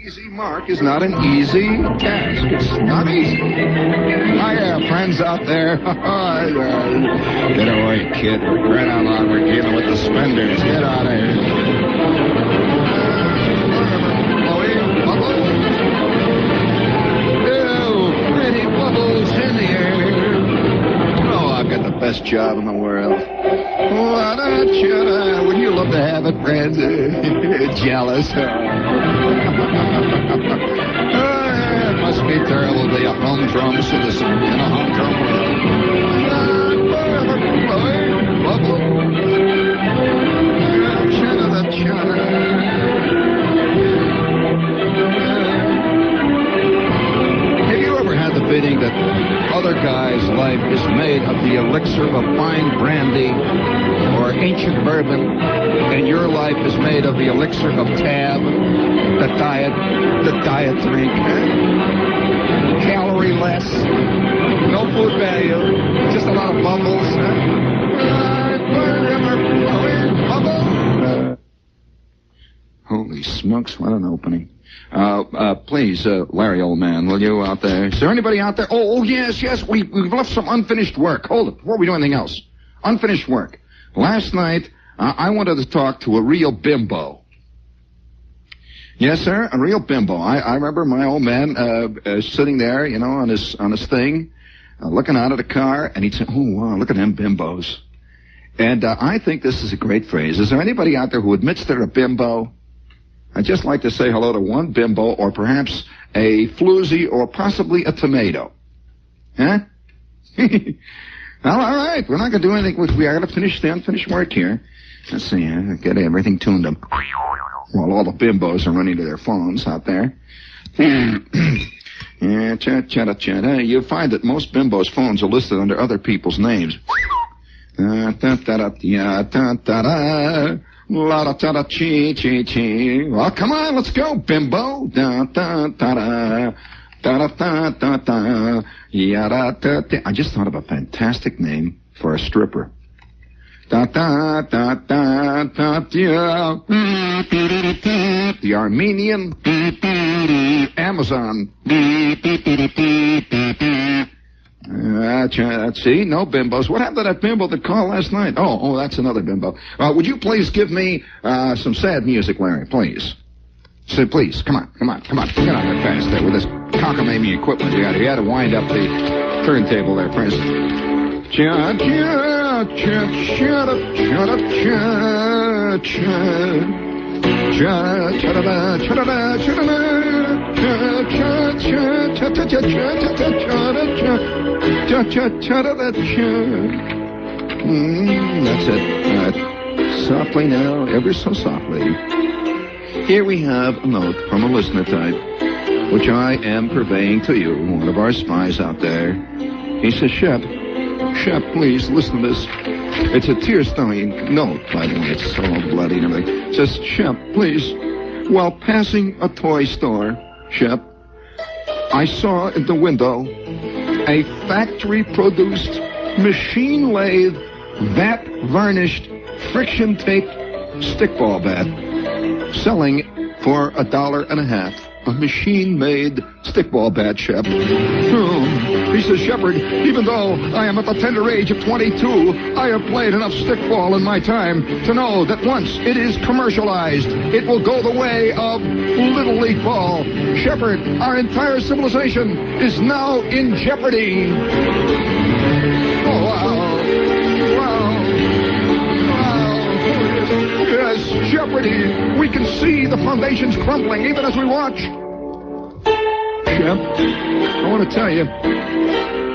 Easy mark is not an easy task. It's not easy. Hiya, friends out there. Get away, kid. We're crying out loud. We're dealing with the spenders. Get out of here. Ew, pretty bubbles in the air. Oh, I've got the best job in the world. Wouldn't you love to have it, friends? Jealous. It must be terrible to be a humdrum citizen in a humdrum Have you ever had the feeling that other guys' life is made of the elixir of fine brandy or ancient bourbon, and your life is made of the elixir of tab, the diet drink, calorie less, no food value, just a lot of bubbles. Holy smokes, what an opening. Please, Larry, old man, will you out there? Is there anybody out there? Oh, yes, we've left some unfinished work. Hold it, before we do anything else. Unfinished work. Last night, I wanted to talk to a real bimbo. Yes, sir, a real bimbo. I remember my old man sitting there, on his thing, looking out at a car, and he'd say, "Oh, wow, look at them bimbos." And I think this is a great phrase. Is there anybody out there who admits they're a bimbo? I'd just like to say hello to one bimbo, or perhaps a floozy, or possibly a tomato. Huh? Well, all right. We're not going to do anything. We got to finish the unfinished work here. Let's see. Get everything tuned up. While all the bimbos are running to their phones out there. Yeah, chatta. You find that most bimbos' phones are listed under other people's names. La-da-ta-da-chi-chi-chi. Well, come on, let's go, bimbo. Da-da-ta-da. Da-da-ta-ta-ta. Ya-da-ta-ta. I just thought of a fantastic name for a stripper. Da-da-ta-ta-ta-ta. The Armenian Amazon. See, no bimbos. What happened to that bimbo that called last night? Oh, that's another bimbo. Would you please give me some sad music, Larry, please? Say, please, come on. Get out there fast there with this cockamamie equipment. You had to wind up the turntable there, Prince. That's it. Softly now, ever so softly. Here we have a note from a listener type, which I am purveying to you, one of our spies out there. He says, Shep, please listen to this. It's a tear-stunning note, by the way. It's all bloody and everything. It says, Shep, please, while passing a toy store, Shep, I saw in the window a factory-produced, machine-lathe, vat-varnished, friction-taped stickball bat selling for $1.50. A machine-made stickball bat, Shep. He says, Shepard, even though I am at the tender age of 22, I have played enough stickball in my time to know that once it is commercialized, it will go the way of Little League ball. Shepard, our entire civilization is now in jeopardy. Oh, wow. Yes, jeopardy. We can see the foundations crumbling even as we watch. Shep, I want to tell you,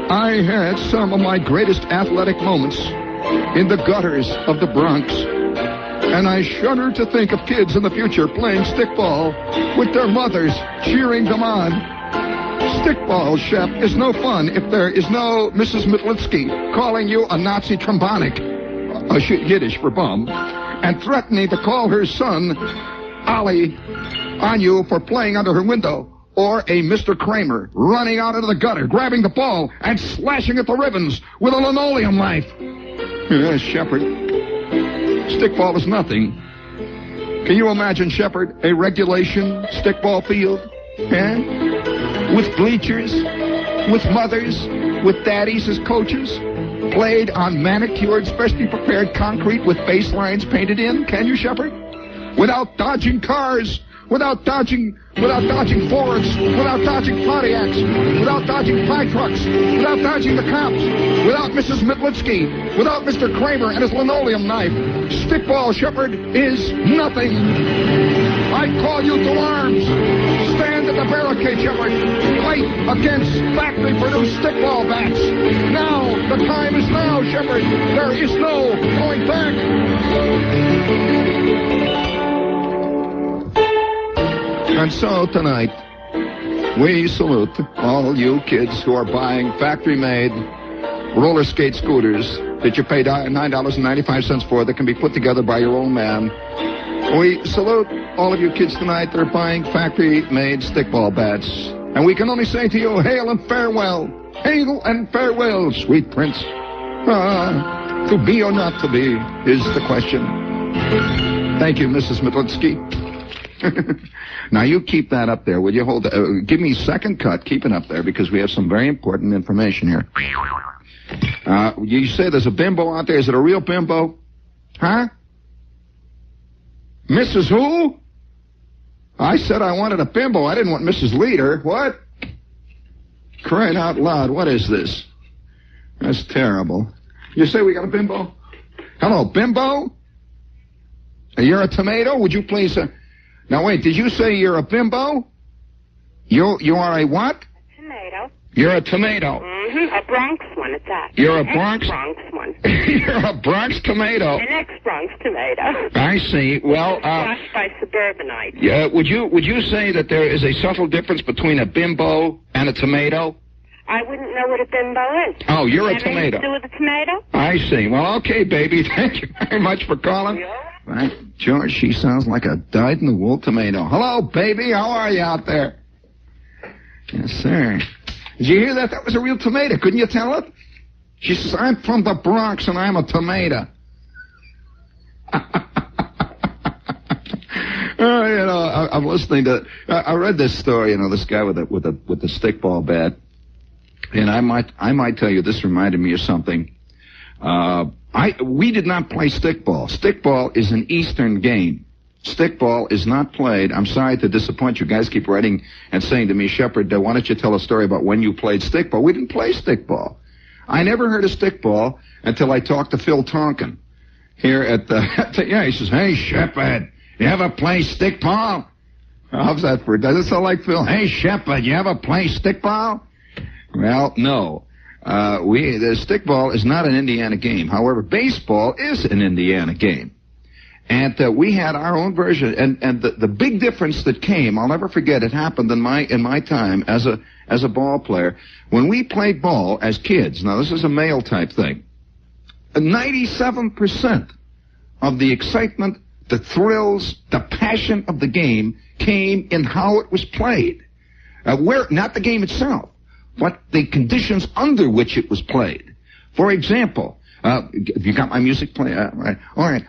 I had some of my greatest athletic moments in the gutters of the Bronx. And I shudder to think of kids in the future playing stickball with their mothers cheering them on. Stickball, Shep, is no fun if there is no Mrs. Mitlitsky calling you a Nazi trombonic, Yiddish for bum, and threatening to call her son, Ollie, on you for playing under her window, or a Mr. Kramer running out into the gutter, grabbing the ball, and slashing at the ribbons with a linoleum knife. Yes, Shepard, stickball is nothing Can you imagine, Shepard, a regulation stickball field? Eh? With bleachers, with mothers, with daddies as coaches, played on manicured, specially prepared concrete with baselines painted in? Can you, Shepard? Without dodging cars, without dodging Fords, without dodging Pontiacs, without dodging fire trucks, without dodging the cops, without Mrs. Mitlitsky, without Mr. Kramer and his linoleum knife. Stickball, Shepard, is nothing. I call you to arms. Stand at the barricade, Shepard. Fight against factory-produced stickball bats. Now, the time is now, Shepard. There is no going back. And so tonight, we salute all you kids who are buying factory-made roller skate scooters that you pay $9.95 for that can be put together by your own man. We salute all of you kids tonight that are buying factory-made stickball bats. And we can only say to you, hail and farewell. Hail and farewell, sweet prince. To be or not to be is the question. Thank you, Mrs. Mitlitsky. Now, you keep that up there. Will you hold give me second cut. Keep it up there because we have some very important information here. You say there's a bimbo out there. Is it a real bimbo? Huh? Mrs. Who? I said I wanted a bimbo. I didn't want Mrs. Leader. What? Crying out loud. What is this? That's terrible. You say we got a bimbo? Hello, bimbo? You're a tomato? Would you please... Now, wait, did you say you're a bimbo? You are a what? A tomato. You're a tomato. Mm-hmm. A Bronx one, it's that. You're a Bronx? Bronx one. You're a Bronx tomato. An ex-Bronx tomato. I see. Well, Washed by suburbanites. Yeah, would you say that there is a subtle difference between a bimbo and a tomato? I wouldn't know what a bimbo is. Oh, you're a Have anything tomato. to do with a tomato? I see. Well, okay, baby. Thank you very much for calling. Yeah. Right, George, she sounds like a dyed-in-the-wool tomato. Hello, baby. How are you out there? Yes, sir. Did you hear that? That was a real tomato. Couldn't you tell it? She says, I'm from the Bronx, and I'm a tomato. I'm listening to... I read this story, this guy with the stickball bat. And I might tell you, this reminded me of something. We did not play stickball. Stickball is an Eastern game. Stickball is not played. I'm sorry to disappoint you. Guys keep writing and saying to me, Shepard, why don't you tell a story about when you played stickball? We didn't play stickball. I never heard of stickball until I talked to Phil Tonkin here at the... he says, hey, Shepard, you ever play stickball? How's that for... Does it sound like Phil? Hey, Shepard, you ever play stickball? Well, no. The stickball is not an Indiana game. However, baseball is an Indiana game. And we had our own version. And the big difference that came, I'll never forget, it happened in my time as a ball player. When we played ball as kids, now this is a male type thing, 97% of the excitement, the thrills, the passion of the game came in how it was played. Not the game itself, but the conditions under which it was played. For example, you got my music playing? Right. All right.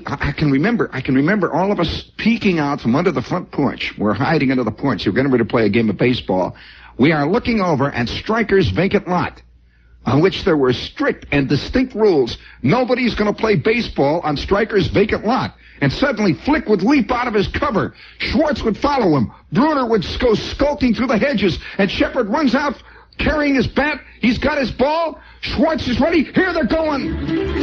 I can remember all of us peeking out from under the front porch. We're hiding under the porch. We're getting ready to play a game of baseball. We are looking over at Stryker's vacant lot, on which there were strict and distinct rules. Nobody's going to play baseball on Stryker's vacant lot. And suddenly Flick would leap out of his cover. Schwartz would follow him. Bruner would go skulking through the hedges. And Shepard runs out carrying his bat. He's got his ball. Schwartz is ready. Here they're going.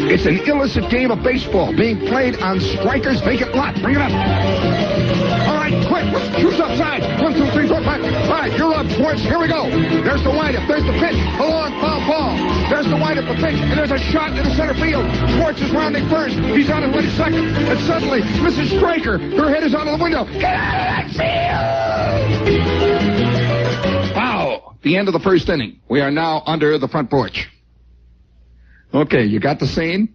It's an illicit game of baseball being played on Stryker's vacant lot. Bring it up. All right, quick. Shoot upside. 1, 2, 3, 4, 5. All right, you're up, Schwartz. Here we go. There's the windup. There's the pitch. A long foul ball. There's the windup, the pitch, and there's a shot into center field. Schwartz is rounding first. He's on his way to second. And suddenly, Mrs. Stryker, her head is out of the window. Get out of that field! Wow. The end of the first inning. We are now under the front porch. Okay, you got the scene?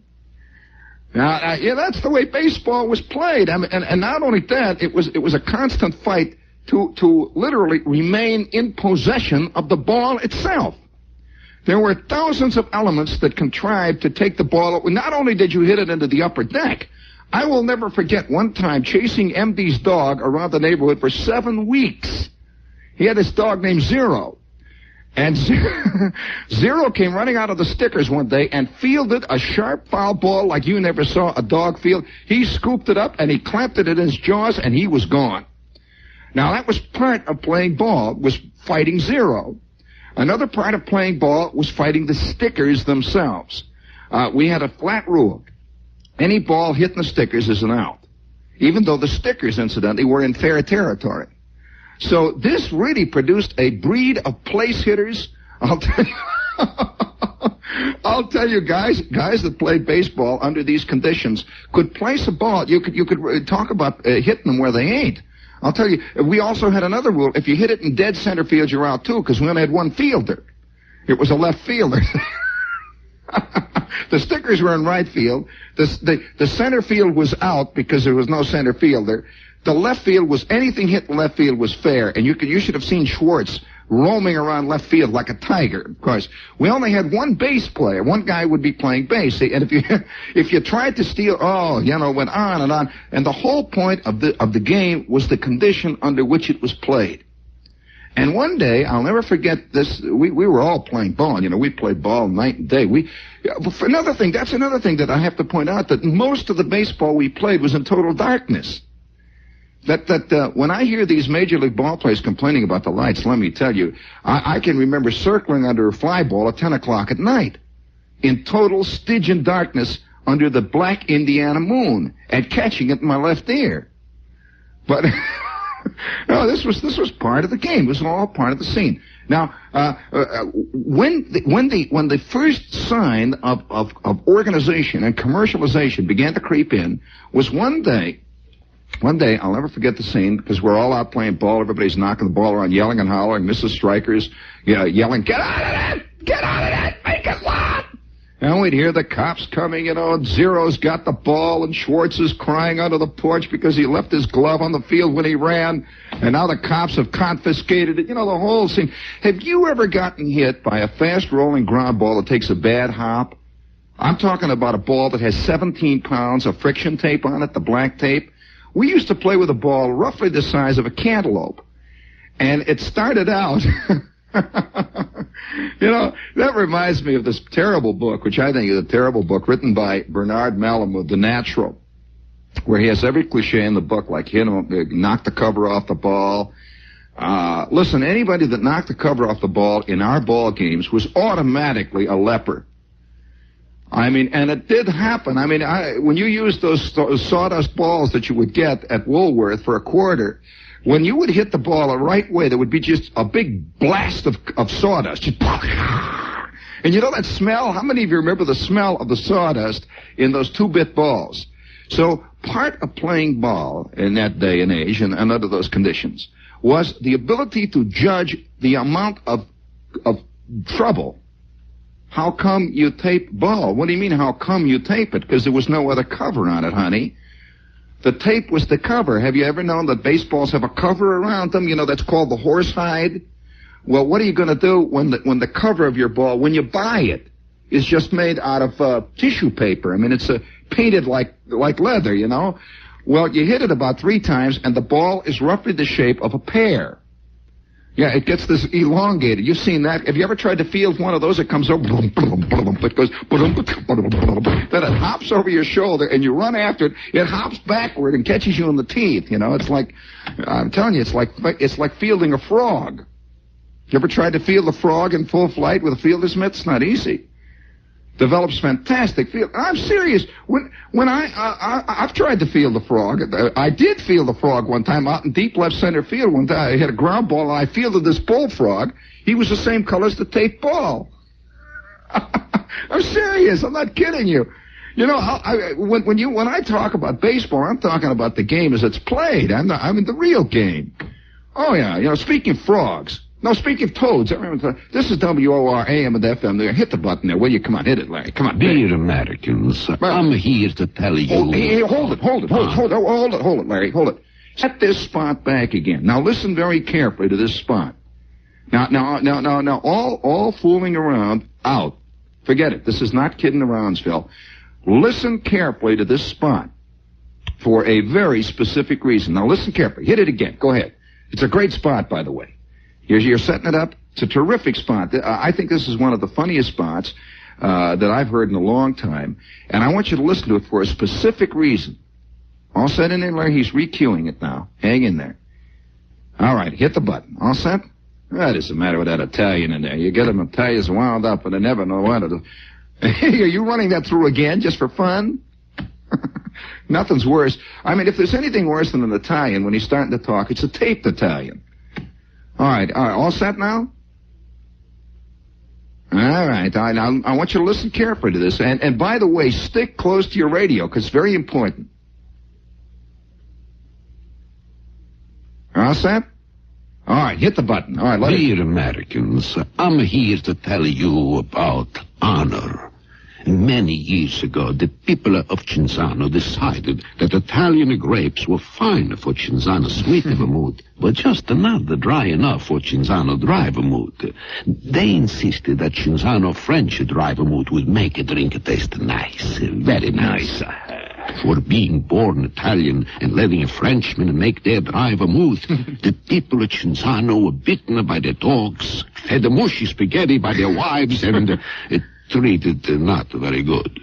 Now, yeah, that's the way baseball was played. I mean, and not only that, it was a constant fight to literally remain in possession of the ball itself. There were thousands of elements that contrived to take the ball. Not only did you hit it into the upper deck, I will never forget one time chasing MD's dog around the neighborhood for 7 weeks. He had this dog named Zero. And Zero came running out of the stickers one day and fielded a sharp foul ball like you never saw a dog field. He scooped it up and he clamped it in his jaws and he was gone. Now that was part of playing ball, was fighting Zero. Another part of playing ball was fighting the stickers themselves. We had a flat rule. Any ball hitting the stickers is an out. Even though the stickers, incidentally, were in fair territory. So this really produced a breed of place hitters. I'll tell you, guys that played baseball under these conditions could place a ball. You could talk about hitting them where they ain't. I'll tell you, we also had another rule. If you hit it in dead center field, you're out too, because we only had one fielder. It was a left fielder. The stickers were in right field. The center field was out because there was no center fielder. The left field was, anything hit in left field was fair, and you should have seen Schwartz roaming around left field like a tiger. Of course, we only had one base player. One guy would be playing base, and if you tried to steal, went on and on. And the whole point of the game was the condition under which it was played. And one day, I'll never forget this. We were all playing ball. We played ball night and day. That's another thing that I have to point out, that most of the baseball we played was in total darkness. That when I hear these major league ball players complaining about the lights, let me tell you, I can remember circling under a fly ball at 10 o'clock at night in total Stygian darkness under the black Indiana moon and catching it in my left ear. But no, this was part of the game. It was all part of the scene. Now, when the first sign of organization and commercialization began to creep in was one day, I'll never forget the scene, because we're all out playing ball. Everybody's knocking the ball around, yelling and hollering. Mrs. Strikers, yelling, "Get out of it! Get out of it! Make it loud!" And we'd hear the cops coming, and Zero's got the ball, and Schwartz is crying under the porch because he left his glove on the field when he ran, and now the cops have confiscated it. The whole scene. Have you ever gotten hit by a fast-rolling ground ball that takes a bad hop? I'm talking about a ball that has 17 pounds of friction tape on it, the black tape. We used to play with a ball roughly the size of a cantaloupe. And it started out, that reminds me of this terrible book, which I think is a terrible book, written by Bernard Malamud, The Natural, where he has every cliche in the book, like, knock the cover off the ball. Listen, anybody that knocked the cover off the ball in our ball games was automatically a leper. And it did happen. When you used those sawdust balls that you would get at Woolworth for a quarter, when you would hit the ball the right way, there would be just a big blast of sawdust. And that smell? How many of you remember the smell of the sawdust in those 2-bit balls? So part of playing ball in that day and age and under those conditions was the ability to judge the amount of trouble. How come you tape ball? What do you mean, how come you tape it? Because there was no other cover on it, honey. The tape was the cover. Have you ever known that baseballs have a cover around them? That's called the horsehide. Well, what are you going to do when the cover of your ball, when you buy it, is just made out of tissue paper? It's painted like leather, Well, you hit it about 3 times, and the ball is roughly the shape of a pear. Yeah, it gets this elongated. You've seen that. Have you ever tried to field one of those? It comes over, it goes, then it hops over your shoulder, and you run after it. It hops backward and catches you in the teeth. It's like, I'm telling you, it's like fielding a frog. You ever tried to field a frog in full flight with a fielder's mitt? It's not easy. Develops fantastic field. I'm serious. When I've tried to field a frog. I did field a frog one time out in deep left center field. One day I hit a ground ball and I fielded this bullfrog. He was the same color as the taped ball. I'm serious. I'm not kidding you. When I talk about baseball, I'm talking about the game as it's played. The real game. Oh yeah. Speaking of frogs. No, speaking of toads, I remember, this is WOR AM and FM. There, hit the button there. Will you? Come on, hit it, Larry. Come on. Dear Americans, I'm here to tell you. Hold it, Larry. Hold it. Set this spot back again. Now listen very carefully to this spot. Now, all fooling around, out. Forget it. This is not kidding around, Phil. Listen carefully to this spot. for a very specific reason. Now listen carefully. Hit it again. Go ahead. It's a great spot, by the way. You're setting it up. It's a terrific spot. I think this is one of the funniest spots that I've heard in a long time. And I want you to listen to it for a specific reason. All set in there, Larry? He's recueing it now. Hang in there. All right, hit the button. All set? What is the matter with that Italian in there? You get them Italians wound up and they never know what to do. Hey, are you running that through again just for fun? Nothing's worse. I mean, if there's anything worse than an Italian when he's starting to talk, it's a taped Italian. All right, all set now? All right, I want you to listen carefully to this. And by the way, stick close to your radio, because it's very important. All set? All right, hit the button. All right, Dear Americans, I'm here to tell you about honor. Many years ago, the people of Cinzano decided that Italian grapes were fine for Cinzano sweet vermouth, but just not dry enough for Cinzano dry vermouth. They insisted that Cinzano French dry vermouth would make a drink taste nice, very nice. For being born Italian and letting a Frenchman make their dry vermouth, the people of Cinzano were bitten by their dogs, fed mushy spaghetti by their wives, and treated not very good.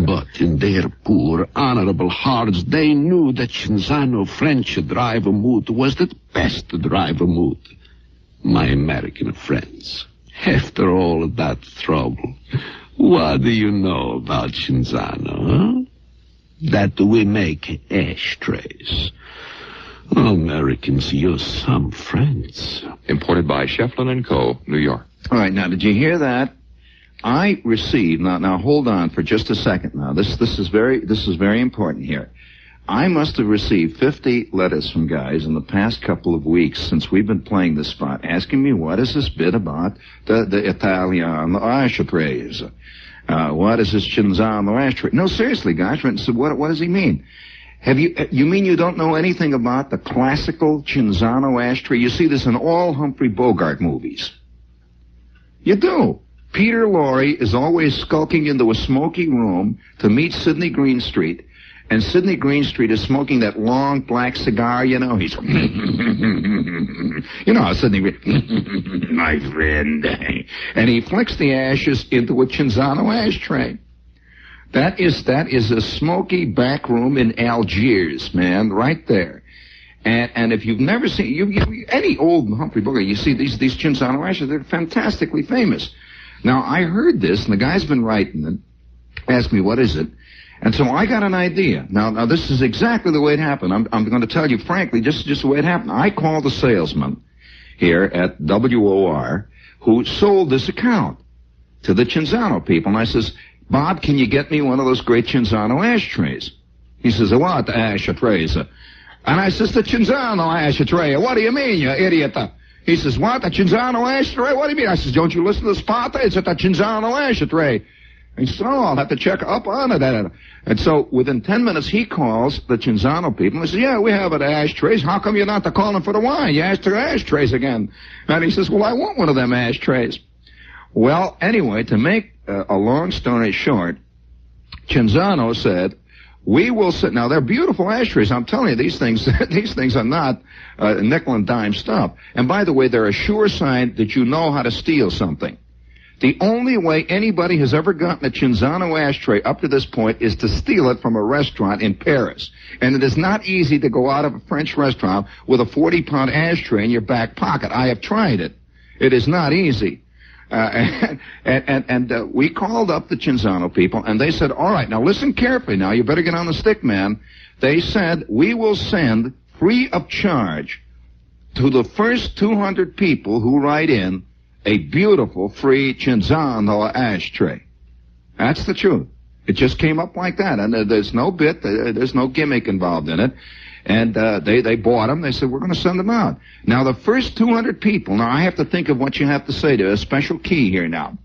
But in their poor, honorable hearts, they knew that Cinzano French dry vermouth was the best dry vermouth. My American friends, after all of that trouble, what do you know about Cinzano, huh? That we make ashtrays. Americans use some friends. Imported by Shefflin & Co., New York. All right, now, did you hear that? I received, now hold on for just a second now. This is very important here. I must have received 50 letters from guys in the past couple of weeks since we've been playing this spot, asking me what is this bit about the Italian ashtrays. What is this Cinzano ashtray? No, seriously, guys. So what does he mean? You mean you don't know anything about the classical Cinzano ashtray? You see this in all Humphrey Bogart movies. You do. Peter Lorre is always skulking into a smoky room to meet Sidney Greenstreet, and Sidney Greenstreet is smoking that long black cigar, you know. He's, you know how Sidney, my friend, and he flicks the ashes into a Cinzano ashtray. That is a smoky back room in Algiers, man, right there. And if you've never seen any old Humphrey Bogart, you see these Cinzano ashes, they're fantastically famous. Now, I heard this, and the guy's been writing it, asked me, what is it? And so I got an idea. Now this is exactly the way it happened. I'm going to tell you frankly, just the way it happened. I called a salesman here at WOR who sold this account to the Cinzano people. And I says, Bob, can you get me one of those great Cinzano ashtrays? He says, what ashtrays? And I says, the Cinzano ashtray. What do you mean, you idiot? He says, what, the Cinzano ashtray? What do you mean? I says, don't you listen to the spot? It's at the Cinzano ashtray. He said, oh, I'll have to check up on it. And so within 10 minutes, he calls the Cinzano people and says, yeah, we have it ashtrays. How come you're not calling for the wine? You asked for ashtrays again. And he says, well, I want one of them ashtrays. Well, anyway, to make a long story short, Cinzano said, we will sit. Now, they're beautiful ashtrays. I'm telling you, these things are not nickel and dime stuff. And by the way, they're a sure sign that you know how to steal something. The only way anybody has ever gotten a Cinzano ashtray up to this point is to steal it from a restaurant in Paris. And it is not easy to go out of a French restaurant with a 40-pound ashtray in your back pocket. I have tried it. It is not easy. We called up the Cinzano people, and they said, all right, now listen carefully now. You better get on the stick, man. They said, we will send free of charge to the first 200 people who write in a beautiful free Cinzano ashtray. That's the truth. It just came up like that, and there's no bit, there's no gimmick involved in it. And they bought them. They said, we're going to send them out. Now, the first 200 people, now I have to think of what you have to say to a special key here now.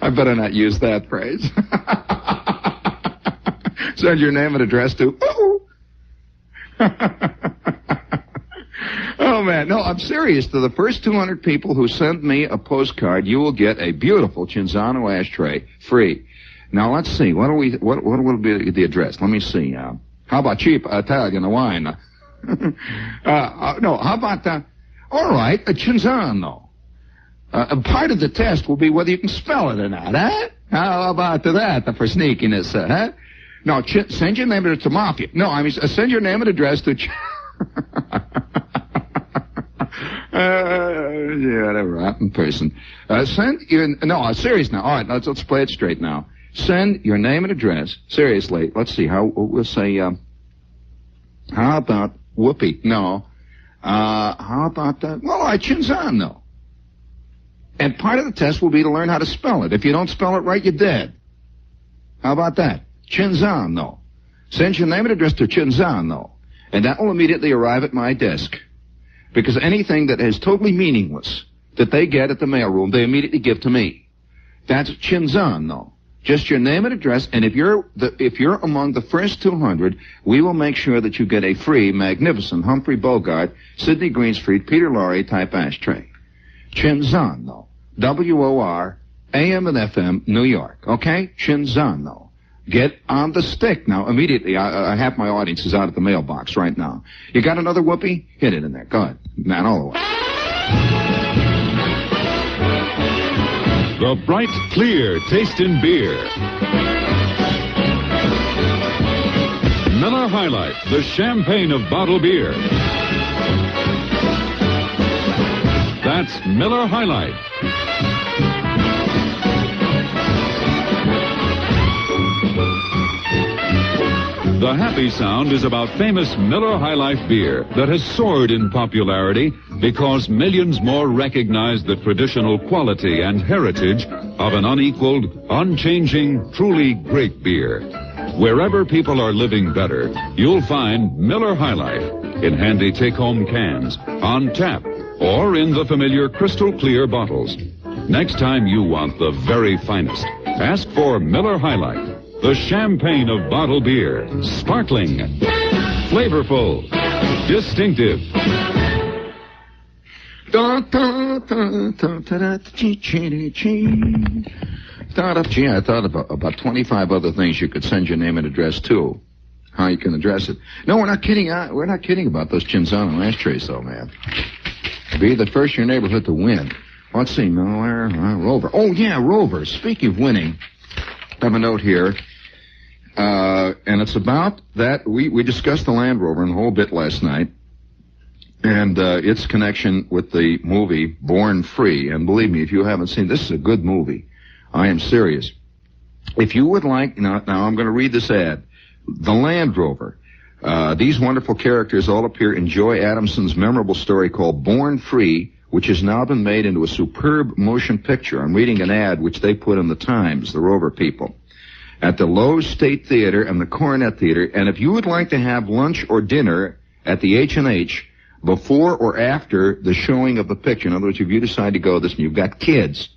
I better not use that phrase. Send your name and address to, oh, man. No, I'm serious. To the first 200 people who send me a postcard, you will get a beautiful Cinzano ashtray free. Now, let's see. What will be the address? Let me see. How about cheap Italian wine? No, how about, all right, a Cinzano. Part of the test will be whether you can spell it or not, huh? How about that for sneakiness, huh? No, send your name to Mafia. No, I mean, send your name and address to... yeah, whatever, rotten person. Serious now. All right, let's play it straight now. Send your name and address. Seriously, let's see. We'll say, how about Whoopi? No. How about, Cinzano. And part of the test will be to learn how to spell it. If you don't spell it right, you're dead. How about that? Cinzano. Send your name and address to Cinzano. And that will immediately arrive at my desk. Because anything that is totally meaningless that they get at the mailroom, they immediately give to me. That's Cinzano. Just your name and address, and if you're among the first 200, we will make sure that you get a free, magnificent Humphrey Bogart, Sidney Greenstreet, Peter Lorre type ashtray. Cinzano. WOR, AM and FM, New York. Okay? Cinzano. Get on the stick now, immediately. I have my audiences out at the mailbox right now. You got another Whoopi? Hit it in there. Go ahead. Man, all the way. The bright, clear taste in beer. Miller High Life, the champagne of bottled beer. That's Miller High Life. The happy sound is about famous Miller High Life beer that has soared in popularity because millions more recognize the traditional quality and heritage of an unequaled, unchanging, truly great beer. Wherever people are living better, you'll find Miller High Life in handy take-home cans, on tap, or in the familiar crystal clear bottles. Next time you want the very finest, ask for Miller High Life. The champagne of bottled beer. Sparkling. Flavorful. Distinctive. Gee, I thought about 25 other things you could send your name and address to. How you can address it. No, we're not kidding. We're not kidding about those Cinzano ashtrays, though, man. Be the first in your neighborhood to win. Let's see. Miller, Rover. Oh, yeah, Rover. Speaking of winning, I have a note here. And it's about that. We discussed the Land Rover a whole bit last night. And its connection with the movie Born Free. And believe me, if you haven't seen, this is a good movie. I am serious. If you would like, now I'm going to read this ad. The Land Rover. These wonderful characters all appear in Joy Adamson's memorable story called Born Free, which has now been made into a superb motion picture. I'm reading an ad which they put in the Times, the Rover people, at the Lowe's State Theater and the Coronet Theater. And if you would like to have lunch or dinner at the H&H before or after the showing of the picture, in other words, if you decide to go this and you've got kids,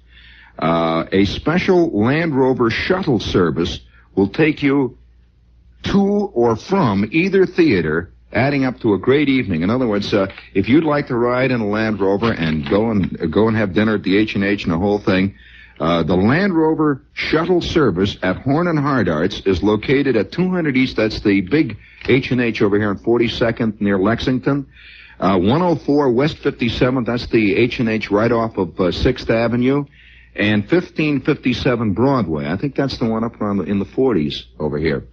a special Land Rover shuttle service will take you to or from either theater, adding up to a great evening. In other words, if you'd like to ride in a Land Rover and go and have dinner at the H&H and the whole thing, the Land Rover shuttle service at Horn and Hardarts is located at 200 East. That's the big H&H over here on 42nd near Lexington. 104 West 57th. That's the H&H right off of 6th Avenue. And 1557 Broadway. I think that's the one up around in the 40s over here.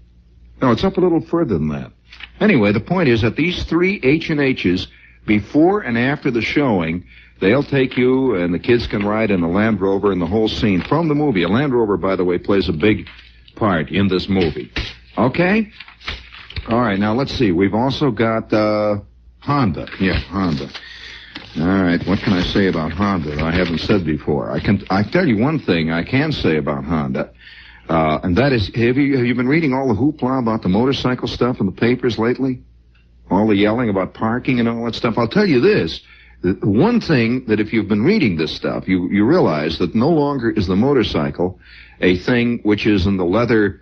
No, it's up a little further than that. Anyway, the point is that these three H&H's, before and after the showing, they'll take you, and the kids can ride in a Land Rover and the whole scene from the movie. A Land Rover, by the way, plays a big part in this movie. Okay? All right, now let's see. We've also got Honda. Yeah, Honda. All right, what can I say about Honda that I haven't said before? I tell you one thing I can say about Honda, and that is, have you been reading all the hoopla about the motorcycle stuff in the papers lately? All the yelling about parking and all that stuff? I'll tell you this. One thing that if you've been reading this stuff, you realize that no longer is the motorcycle a thing which is in the leather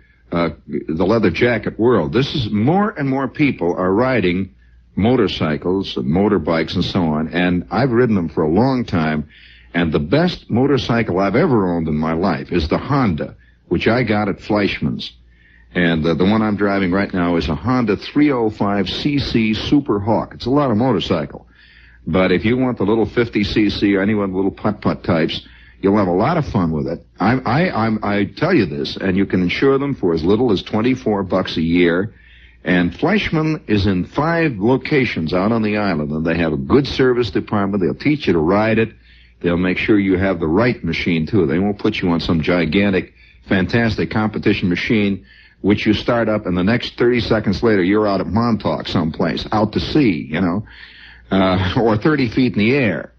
jacket world. This is more and more people are riding motorcycles and motorbikes and so on, and I've ridden them for a long time, and the best motorcycle I've ever owned in my life is the Honda which I got at Fleischmann's. And the one I'm driving right now is a Honda 305cc Super Hawk. It's a lot of motorcycle. But if you want the little 50cc or any one of the little putt-putt types, you'll have a lot of fun with it. I tell you this, and you can insure them for as little as $24 a year. And Fleischmann is in 5 locations out on the island, and they have a good service department. They'll teach you to ride it. They'll make sure you have the right machine, too. They won't put you on some gigantic, fantastic competition machine, which you start up, and the next 30 seconds later, you're out at Montauk someplace, out to sea, you know, or 30 feet in the air.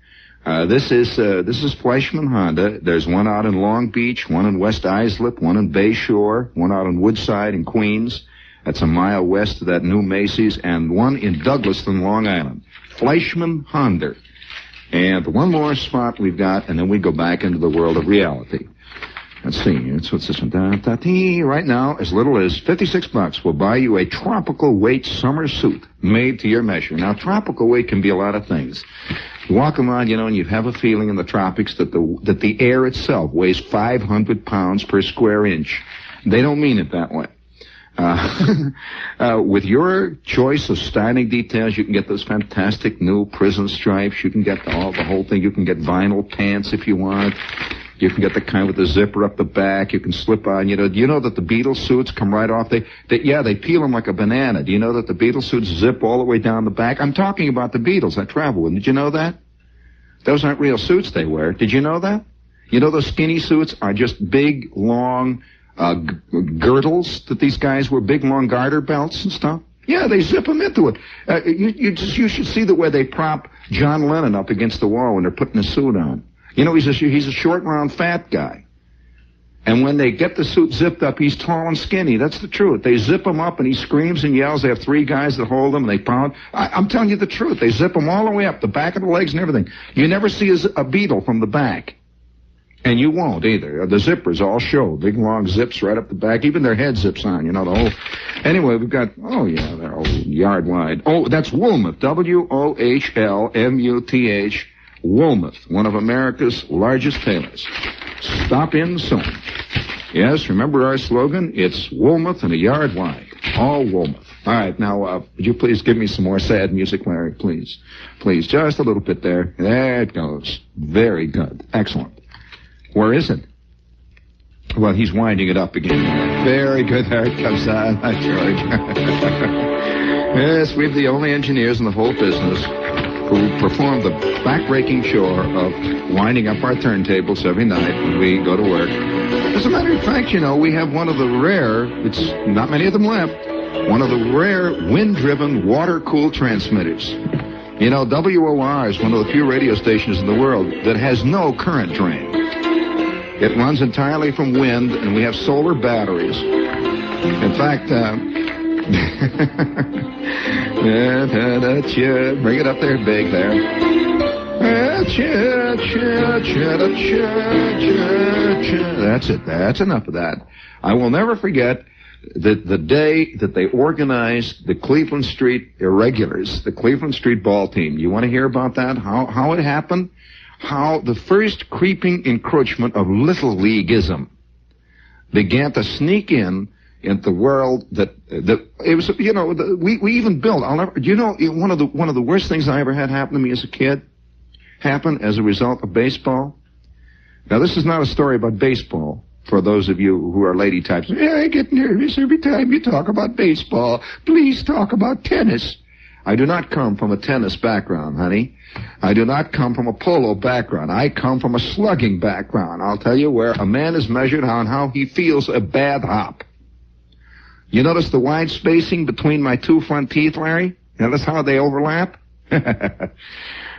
This is Fleischmann Honda. There's one out in Long Beach, one in West Islip, one in Bayshore, one out in Woodside in Queens. That's a mile west of that new Macy's, and one in Douglaston, Long Island. Fleischmann Honda. And one more spot we've got, and then we go back into the world of reality. Let's see, what's this one? Right now, as little as $56 will buy you a tropical weight summer suit made to your measure. Now, tropical weight can be a lot of things. You walk around, you know, and you have a feeling in the tropics that the air itself weighs 500 pounds per square inch. They don't mean it that way. With your choice of styling details, you can get those fantastic new prison stripes. You can get the whole thing. You can get vinyl pants if you want. You can get the kind with the zipper up the back. You can slip on. You know that the Beatles suits come right off. They peel them like a banana. Do you know that the Beatles suits zip all the way down the back? I'm talking about the Beatles I travel with. Did you know that? Those aren't real suits they wear. Did you know that? You know those skinny suits are just big, long girdles that these guys wear, big, long garter belts and stuff? Yeah, they zip them into it. You should see the way they prop John Lennon up against the wall when they're putting a suit on. You know, he's a short, round, fat guy. And when they get the suit zipped up, he's tall and skinny. That's the truth. They zip him up, and he screams and yells. They have 3 guys that hold him, and they pound. I'm telling you the truth. They zip him all the way up, the back of the legs and everything. You never see a Beatle from the back. And you won't either. The zippers all show. Big, long zips right up the back. Even their head zips on, you know, the whole... Anyway, we've got... Oh, yeah, they're all yard wide. Oh, that's Woolmuth. W-O-H-L-M-U-T-H. Woolmuth, one of America's largest tailors. Stop in soon. Yes, remember our slogan? It's Woolmuth and a yard wide. All Woolmuth. All right, now, would you please give me some more sad music, Larry, please? Please, just a little bit there. There it goes. Very good. Excellent. Where is it? Well, he's winding it up again. Very good. There it comes on. Hi, George. Yes, we're the only engineers in the whole business who perform the back-breaking chore of winding up our turntables every night when we go to work. As a matter of fact, you know, we have one of the rare, it's not many of them left, one of the rare wind-driven, water-cooled transmitters. You know, WOR is one of the few radio stations in the world that has no current drain. It runs entirely from wind, and we have solar batteries. In fact, bring it up there big there. That's it. That's enough of that. I will never forget the day that they organized the Cleveland Street Irregulars, the Cleveland Street ball team. You want to hear about that? How it happened? How the first creeping encroachment of Little Leagueism began to sneak in the world that it was, you know, we even built. You know, one of the worst things I ever had happen to me as a kid happened as a result of baseball. Now, this is not a story about baseball. For those of you who are lady types, yeah, I get nervous every time you talk about baseball. Please talk about tennis. I do not come from a tennis background, honey. I do not come from a polo background. I come from a slugging background. I'll tell you, where a man is measured on how he feels a bad hop. You notice the wide spacing between my 2 front teeth, Larry? Notice how they overlap?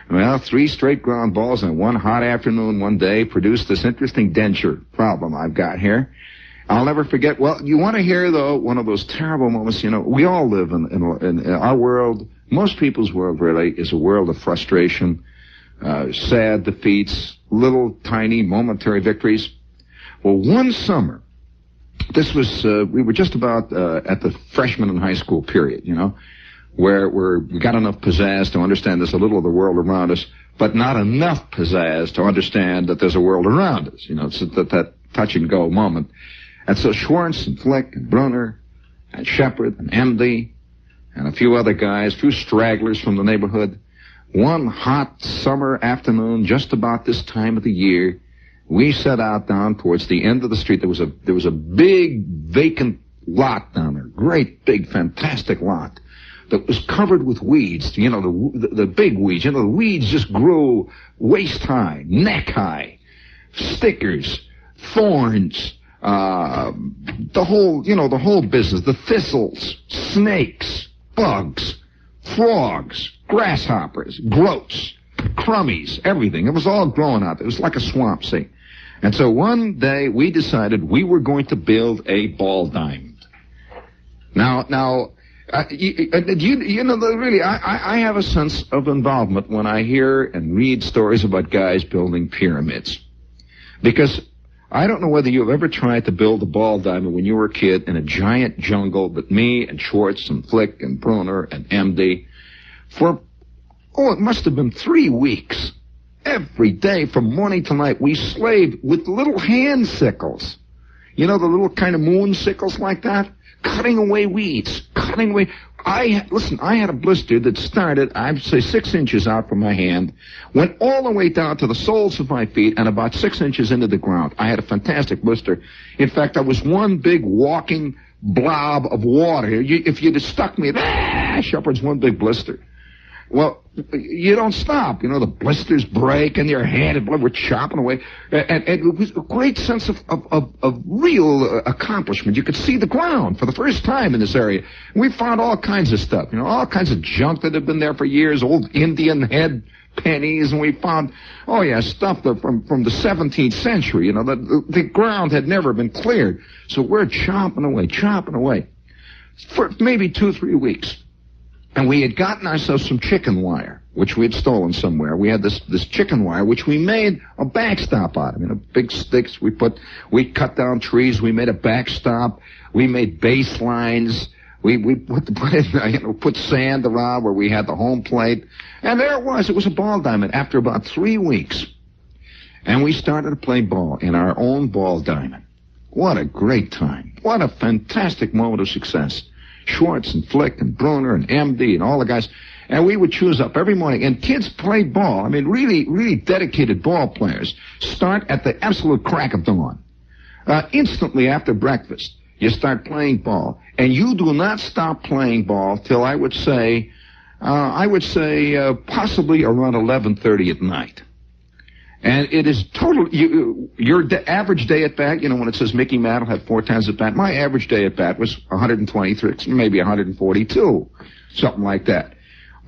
Well, 3 straight ground balls on one hot afternoon one day produced this interesting denture problem I've got here. I'll never forget. Well, you want to hear, though, one of those terrible moments. You know, we all live in our world. Most people's world, really, is a world of frustration, sad defeats, little, tiny, momentary victories. Well, one summer, this was, we were just about at the freshman in high school period, you know, where we got enough pizzazz to understand there's a little of the world around us, but not enough pizzazz to understand that there's a world around us. You know, it's that touch-and-go moment. And so Schwartz and Flick and Brunner and Shepard and MD and a few other guys, a few stragglers from the neighborhood, one hot summer afternoon, just about this time of the year, we set out down towards the end of the street. There was a big vacant lot down there, great big fantastic lot that was covered with weeds. You know, the big weeds. You know, the weeds just grew waist high, neck high, stickers, thorns, the whole business, the thistles, snakes, bugs, frogs, grasshoppers, groats, crummies, everything. It was all growing out there. It was like a swamp, see. And so one day we decided we were going to build a ball diamond. Now, really, I have a sense of involvement when I hear and read stories about guys building pyramids. Because I don't know whether you've ever tried to build a ball diamond when you were a kid in a giant jungle that me and Schwartz and Flick and Brunner and MD for, it must have been 3 weeks. Every day from morning till night, we slaved with little hand sickles. You know, the little kind of moon sickles like that? Cutting away weeds, cutting away. I had a blister that started, I'd say 6 inches out from my hand, went all the way down to the soles of my feet and about 6 inches into the ground. I had a fantastic blister. In fact, I was one big walking blob of water. If you'd have stuck me, Shepard's one big blister. Well, you don't stop. You know, the blisters break and your hand and blood were chopping away. And it was a great sense of real accomplishment. You could see the ground for the first time in this area. And we found all kinds of stuff, you know, all kinds of junk that had been there for years, old Indian head pennies, and we found, stuff that from the 17th century. You know, the ground had never been cleared. So we're chopping away for maybe 2-3 weeks. And we had gotten ourselves some chicken wire, which we had stolen somewhere. We had this chicken wire, which we made a backstop out of. You know, big sticks. We cut down trees. We made a backstop. We made baselines. We put sand around where we had the home plate. And there it was. It was a ball diamond after about 3 weeks. And we started to play ball in our own ball diamond. What a great time. What a fantastic moment of success. Schwartz and Flick and Brunner and MD and all the guys. And we would choose up every morning. And kids played ball. I mean, really, really dedicated ball players start at the absolute crack of dawn. Instantly after breakfast, you start playing ball. And you do not stop playing ball till I would say possibly around 11:30 at night. And it is your average day at bat, you know, when it says Mickey Mantle had 4 times at bat, my average day at bat was 123, maybe 142, something like that.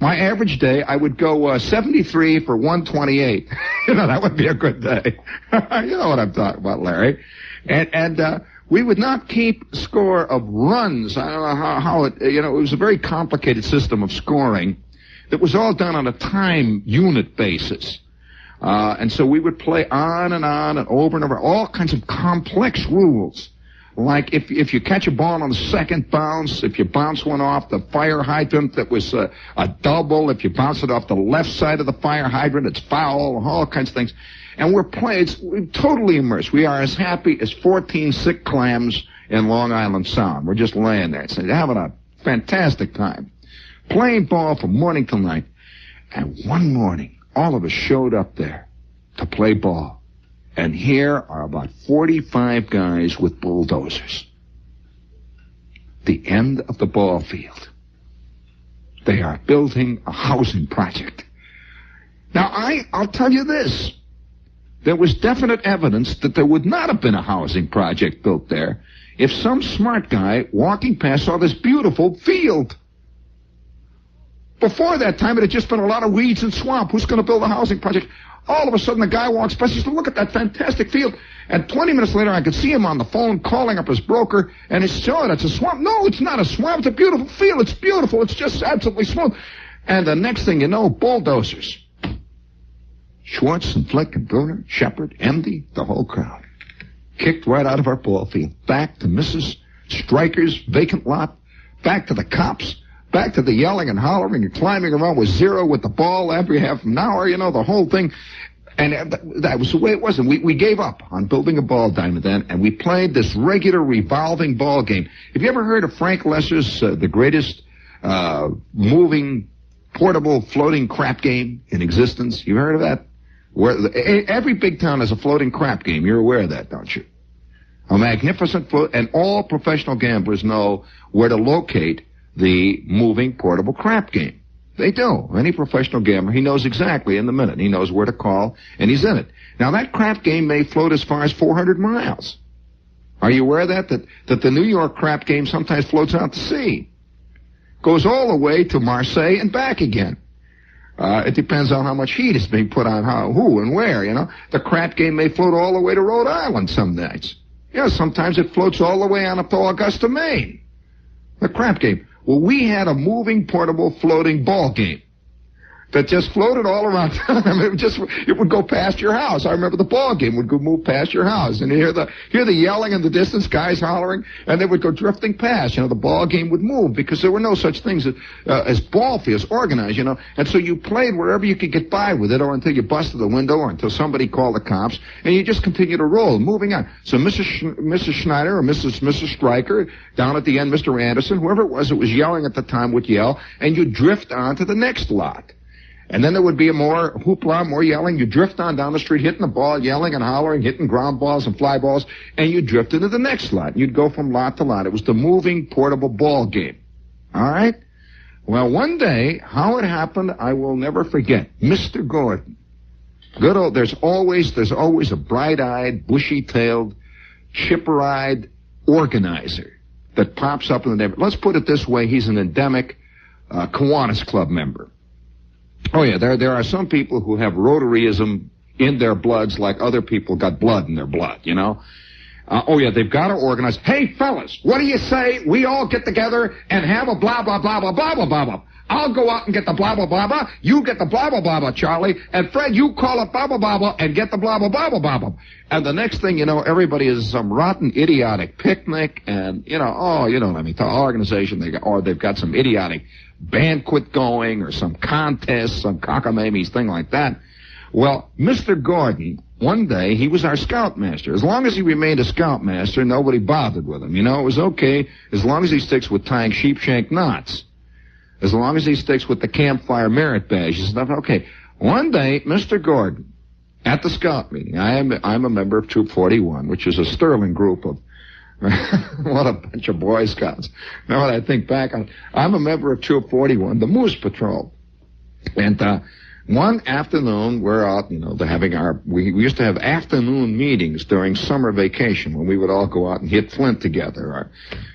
My average day, I would go 73 for 128. You know, that would be a good day. You know what I'm talking about, Larry. And we would not keep score of runs. I don't know how it, you know, it was a very complicated system of scoring that was all done on a time unit basis. And so we would play on and over and over, all kinds of complex rules. Like if you catch a ball on the second bounce, if you bounce one off the fire hydrant, that was a double. If you bounce it off the left side of the fire hydrant, it's foul, all kinds of things. And we're totally immersed. We are as happy as 14 sick clams in Long Island Sound. We're just laying there, having a fantastic time. Playing ball from morning till night. And one morning, all of us showed up there to play ball. And here are about 45 guys with bulldozers. The end of the ball field. They are building a housing project. Now, I'll tell you this. There was definite evidence that there would not have been a housing project built there if some smart guy walking past saw this beautiful field. Before that time, it had just been a lot of weeds and swamp. Who's going to build a housing project? All of a sudden, the guy walks past. He says, look at that fantastic field. And 20 minutes later, I could see him on the phone calling up his broker, and he's showing it's a swamp. No, it's not a swamp. It's a beautiful field. It's beautiful. It's just absolutely smooth. And the next thing you know, bulldozers. Schwartz and Flick and Brunner, Shepard, MD, the whole crowd. Kicked right out of our ball field. Back to Mrs. Stryker's vacant lot. Back to the cops. Back to the yelling and hollering and climbing around with zero with the ball every half an hour, you know, the whole thing. And that was the way it was. And we gave up on building a ball diamond then, and we played this regular revolving ball game. Have you ever heard of Frank Lesser's The Greatest Moving Portable Floating Crap Game in Existence? You heard of that? Where every big town has a floating crap game. You're aware of that, don't you? A magnificent float, and all professional gamblers know where to locate the moving portable crap game. They do. Any professional gambler, he knows exactly in the minute. He knows where to call, and he's in it. Now, that crap game may float as far as 400 miles. Are you aware of that? That the New York crap game sometimes floats out to sea. Goes all the way to Marseille and back again. It depends on how much heat is being put on who and where, you know. The crap game may float all the way to Rhode Island some nights. Yeah, sometimes it floats all the way on up to Augusta, Maine. The crap game. Well, we had a moving, portable, floating ball game that just floated all around town. I mean, it would go past your house. I remember the ball game would go move past your house, and you hear the yelling in the distance, guys hollering, and they would go drifting past. You know, the ball game would move because there were no such things as ball fields organized. You know, and so you played wherever you could get by with it, or until you busted the window, or until somebody called the cops, and you just continue to roll, moving on. So Mrs. Schneider or Mrs. Stryker, down at the end, Mr. Anderson, whoever it was yelling at the time would yell, and you drift on to the next lot. And then there would be more hoopla, more yelling. You drift on down the street, hitting the ball, yelling and hollering, hitting ground balls and fly balls, and you drift into the next lot. You'd go from lot to lot. It was the moving portable ball game. All right? Well, one day, how it happened, I will never forget. Mr. Gordon. Good old, there's always a bright-eyed, bushy-tailed, chipper-eyed organizer that pops up in the neighborhood. Let's put it this way. He's an endemic Kiwanis Club member. Oh, yeah, there are some people who have Rotaryism in their bloods like other people got blood in their blood, you know? Oh, yeah, they've got to organize. Hey, fellas, what do you say we all get together and have a blah, blah, blah, blah, blah, blah, blah, blah. I'll go out and get the blah, blah, blah, blah. You get the blah, blah, blah, blah, Charlie. And Fred, you call it blah, blah, blah, blah, and get the blah, blah, blah, blah, blah, blah. And the next thing you know, everybody is some rotten, idiotic picnic and, you know, I mean, the organization, they've got some idiotic banquet going or some contest, some cockamamie's thing like that. Well, Mr. Gordon, one day, he was our scoutmaster. As long as he remained a scoutmaster, nobody bothered with him. You know, it was okay as long as he sticks with tying sheepshank knots. As long as he sticks with the campfire merit badge and stuff, okay. One day, Mr. Gordon, at the scout meeting, I'm a member of Troop 41, which is a sterling group of what a bunch of Boy Scouts. Now that I think back on, I'm a member of Troop 41, the Moose Patrol. And one afternoon, we're out, you know, we used to have afternoon meetings during summer vacation when we would all go out and hit flint together, or,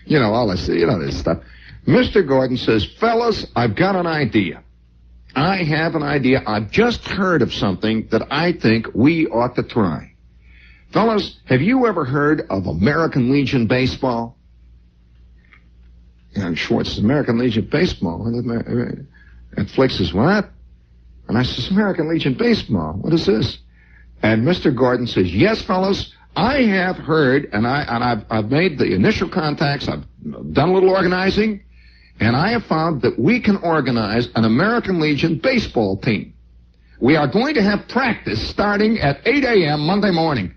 you know, all this, you know, this stuff. Mr. Gordon says, fellas, I've got an idea. I have an idea. I've just heard of something that I think we ought to try. Fellas, have you ever heard of American Legion Baseball? And Schwartz says, American Legion Baseball? And Flick says, what? And I says, American Legion Baseball, what is this? And Mr. Gordon says, yes, fellas, I have heard, and I've made the initial contacts, I've done a little organizing, and I have found that we can organize an American Legion baseball team. We are going to have practice starting at 8 a.m. Monday morning.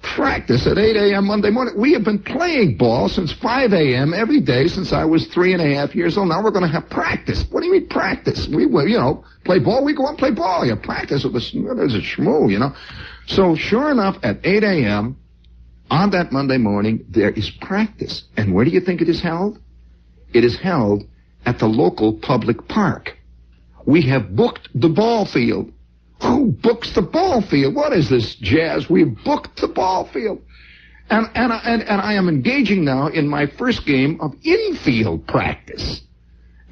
Practice at 8 a.m. Monday morning. We have been playing ball since 5 a.m. every day since I was 3.5 years old. Now we're going to have practice. What do you mean practice? We you know, play ball. We go out and play ball. You practice with there's a schmoo, you know. So sure enough, at 8 a.m. on that Monday morning, there is practice. And where do you think it is held? It is held at the local public park. We have booked the ball field. Who books the ball field? What is this jazz? We've booked the ball field. And I am engaging now in my first game of infield practice.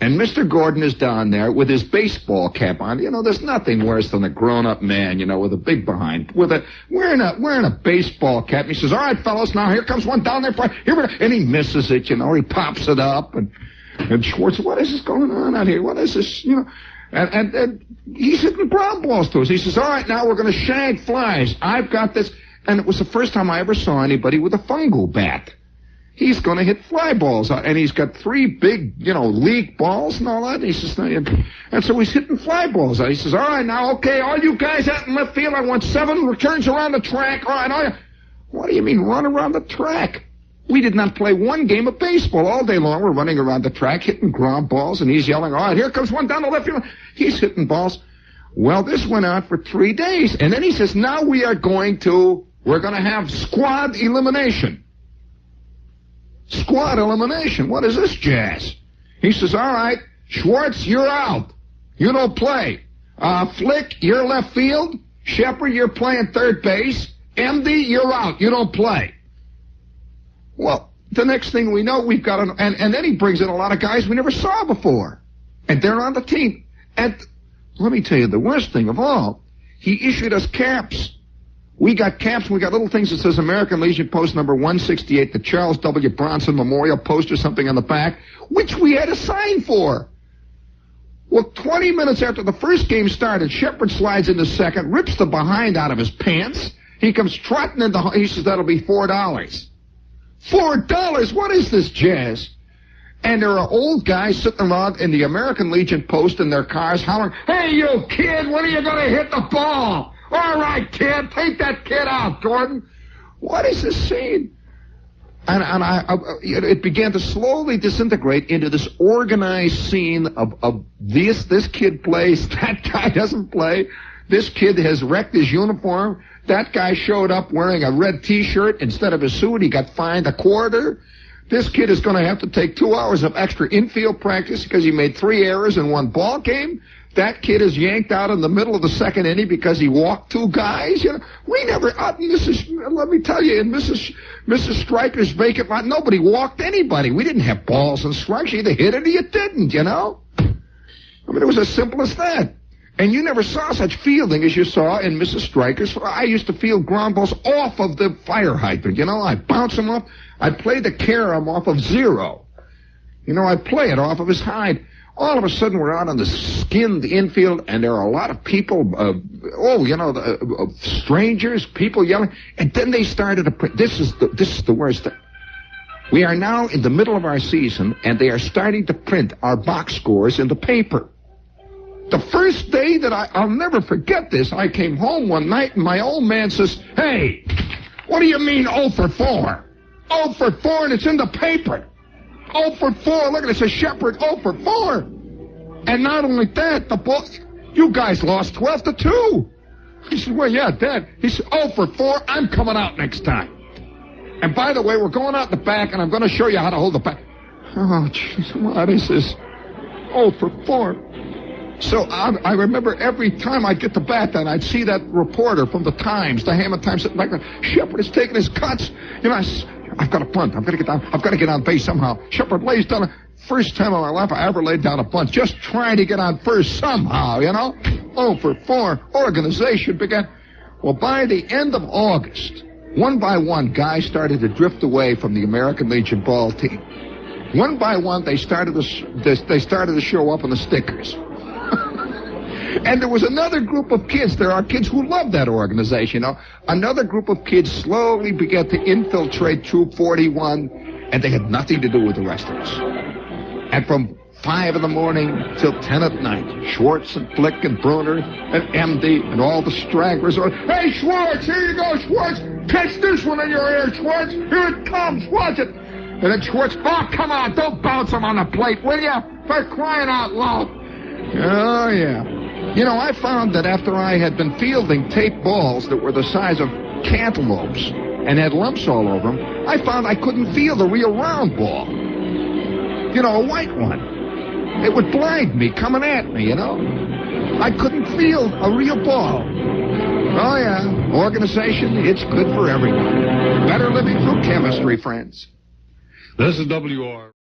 And Mr. Gordon is down there with his baseball cap on. You know, there's nothing worse than a grown-up man, you know, with a big behind, wearing a baseball cap. He says, all right, fellas, now here comes one down there. And he misses it, you know, he pops it up. And Schwartz, what is this going on out here? What is this, you know? And he's hitting ground balls to us. He says, all right, now we're going to shag flies. I've got this. And it was the first time I ever saw anybody with a fungal bat. he's going to hit fly balls. And he's got 3 big, leak balls and all that. And he says, and so he's hitting fly balls. He says, all right, now, okay, all you guys out in left field, I want 7 returns around the track. All right, all right. What do you mean run around the track? We did not play one game of baseball all day long. We're running around the track, hitting ground balls, and he's yelling, all right, here comes one down the left field. He's hitting balls. Well, this went on for 3 days. And then he says, now we're going to have squad elimination. Squad elimination. What is this jazz? He says, all right, Schwartz, you're out. You don't play. Flick, you're left field. Shepard, you're playing third base. MD, you're out. You don't play. Well, the next thing we know, we've got and then he brings in a lot of guys we never saw before. And they're on the team. And let me tell you, the worst thing of all, he issued us caps. We got caps. We got little things that says American Legion Post number 168, the Charles W. Bronson Memorial Post or something on the back, which we had to sign for. Well, 20 minutes after the first game started, Shepard slides into second, rips the behind out of his pants. He comes trotting into, he says, that'll be $4. $4? What is this jazz? And there are old guys sitting around in the American Legion Post in their cars hollering, hey, you kid, when are you going to hit the ball? All right, kid, take that kid out, Gordon. What is this scene? And it began to slowly disintegrate into this organized scene of this kid plays, that guy doesn't play, this kid has wrecked his uniform, that guy showed up wearing a red T-shirt instead of a suit, he got fined $25. This kid is going to have to take 2 hours of extra infield practice because he made 3 errors in one ball game. That kid is yanked out in the middle of the second inning because he walked 2 guys. We never, let me tell you, in Mrs. Stryker's vacant lot, nobody walked anybody. We didn't have balls and strikes. You either hit it or you didn't, I mean, it was as simple as that. And you never saw such fielding as you saw in Mrs. Stryker's. I used to field ground balls off of the fire hydrant, I'd bounce them off. I'd play the carom off of zero. I'd play it off of his hide. All of a sudden, we're out on the skinned infield, and there are a lot of people, strangers, people yelling. And then they started to print. This is the worst. We are now in the middle of our season, and they are starting to print our box scores in the paper. The first day that I'll never forget this, I came home one night, and my old man says, hey, what do you mean 0 for 4? 0 for 4, and it's in the paper. 0 for 4. Look at it. It says Shepard 0 for 4. And not only that, you guys lost 12-2. He said, well, yeah, Dad. He said, 0 for 4. I'm coming out next time. And by the way, we're going out the back, and I'm going to show you how to hold the back. Oh, jeez, what is this? 0 for 4. So I remember every time I'd get the bat down, I'd see that reporter from the Times, the Hammond Times, sitting back there. Shepard is taking his cuts. I've got to punt. I've got to get down. I've got to get on base somehow. Shepard lays down. First time in my life I ever laid down a bunt. Just trying to get on first somehow, 0 for 4. Organization began. Well, by the end of August, one by one, guys started to drift away from the American Legion ball team. One by one, they started to show up on the stickers. And there was another group of kids. There are kids who love that organization. Another group of kids slowly began to infiltrate Troop 41, and they had nothing to do with the rest of us. And from 5 in the morning till 10 at night, Schwartz and Flick and Bruner and MD and all the stragglers are, hey, Schwartz, here you go, Schwartz. Catch this one in your ear, Schwartz. Here it comes. Watch it. And then Schwartz, oh, come on, don't bounce him on the plate, will you? For crying out loud. Oh, yeah. I found that after I had been fielding tape balls that were the size of cantaloupes and had lumps all over them, I found I couldn't field a real round ball. A white one. It would blind me coming at me, I couldn't field a real ball. Oh, yeah. Organization, it's good for everyone. Better living through chemistry, friends. This is WR.